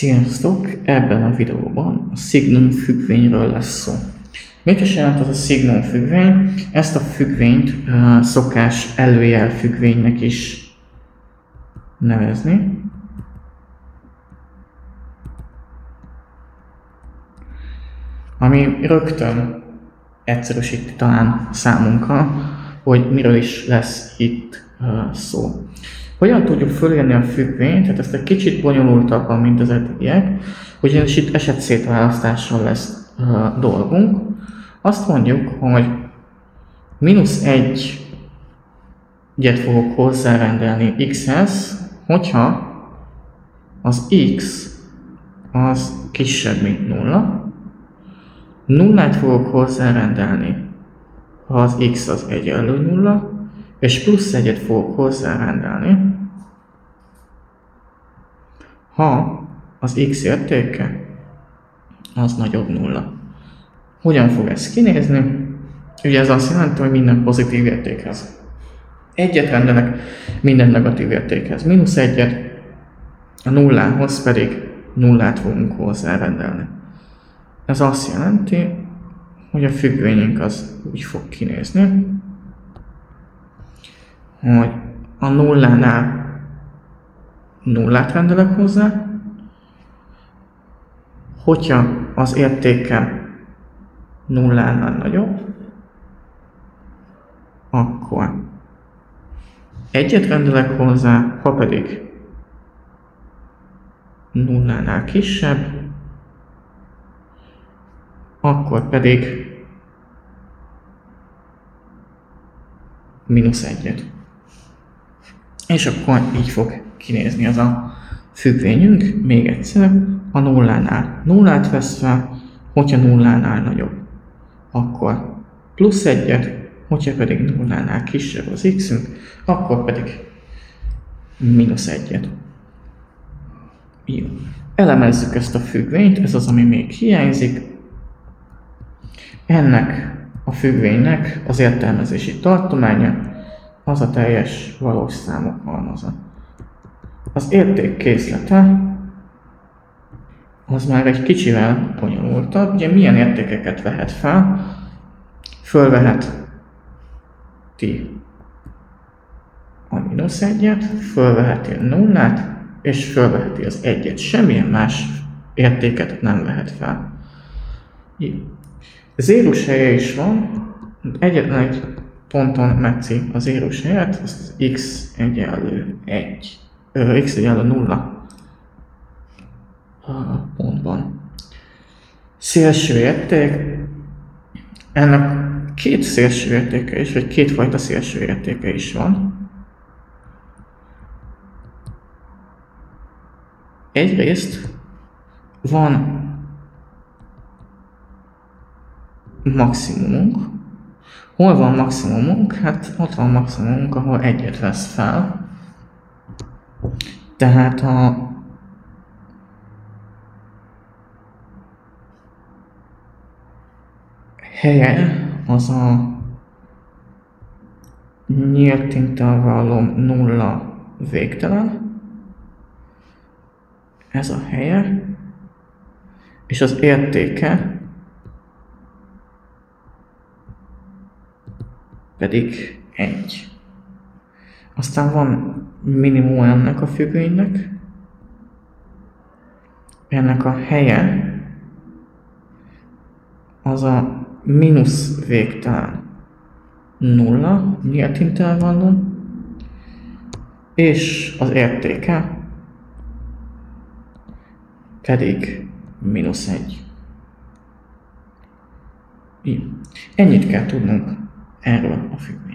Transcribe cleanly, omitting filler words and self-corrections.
Sziasztok! Ebben a videóban a Signum függvényről lesz szó. Mit is jelent az a Signum függvény? Ezt a függvényt szokás előjel függvénynek is nevezni. Ami rögtön egyszerűsíti talán számunkra, hogy miről is lesz itt szó. Hogyan tudjuk fölírni a függvényt? Hát ezt egy kicsit bonyolultabban, mint az eddigiek, ugyanis itt esetszétválasztással lesz dolgunk. Azt mondjuk, hogy -1-et fogok hozzárendelni x-hez, hogyha az x az kisebb, mint 0. 0-t fogok hozzárendelni, ha az x az egyenlő 0, és +1-et fogok hozzárendelni, ha az x értéke az nagyobb 0. Hogyan fog ez kinézni? Ugye ez azt jelenti, hogy minden pozitív értékhez egyet rendelek, minden negatív értékhez -1-et, a nullához pedig 0-t fogunk hozzárendelni. Ez azt jelenti, hogy a függvényünk az úgy fog kinézni, hogy a nullánál 0-t rendelek hozzá, hogyha az értéke 0-nál nagyobb, akkor 1-et rendelek hozzá, ha pedig 0-nál kisebb, akkor pedig -1-et. És akkor így fog kinézni az a függvényünk, még egyszer, a nullánál 0-t vesz fel, hogyha 0-nál nagyobb, akkor +1-et, hogyha pedig 0-nál kisebb az x-ünk, akkor pedig -1-et. Jó. Elemezzük ezt a függvényt, ez az, ami még hiányzik. Ennek a függvénynek az értelmezési tartománya az a teljes valós számok halmaza. Az érték készlete az már egy kicsivel bonyolultabb. Ugye milyen értékeket vehet fel? Fölveheti a -1-et, fölveheti a 0-t, és fölveheti az 1-et. Semmilyen más értéket nem vehet fel. Zérus helye is van, egyetlen egy ponton metszi a zérus helyet, az x egyenlő 1, x egyenlő 0 pontban. Szélső érték, ennek két szélső értéke is, vagy kétfajta szélső értéke is van. Egyrészt van maximumunk. Hol van maximumunk? Hát ott van maximumunk, ahol 1-et vesz fel. Tehát a helye az a nyílt intervallum 0 végtelen. Ez a helye. És az értéke pedig 1. Aztán van minimum ennek a függvénynek. Ennek a helye az a mínusz végtelen 0, nyílt intervallum, és az értéke pedig -1. Ennyit kell tudnunk erről a függvényről.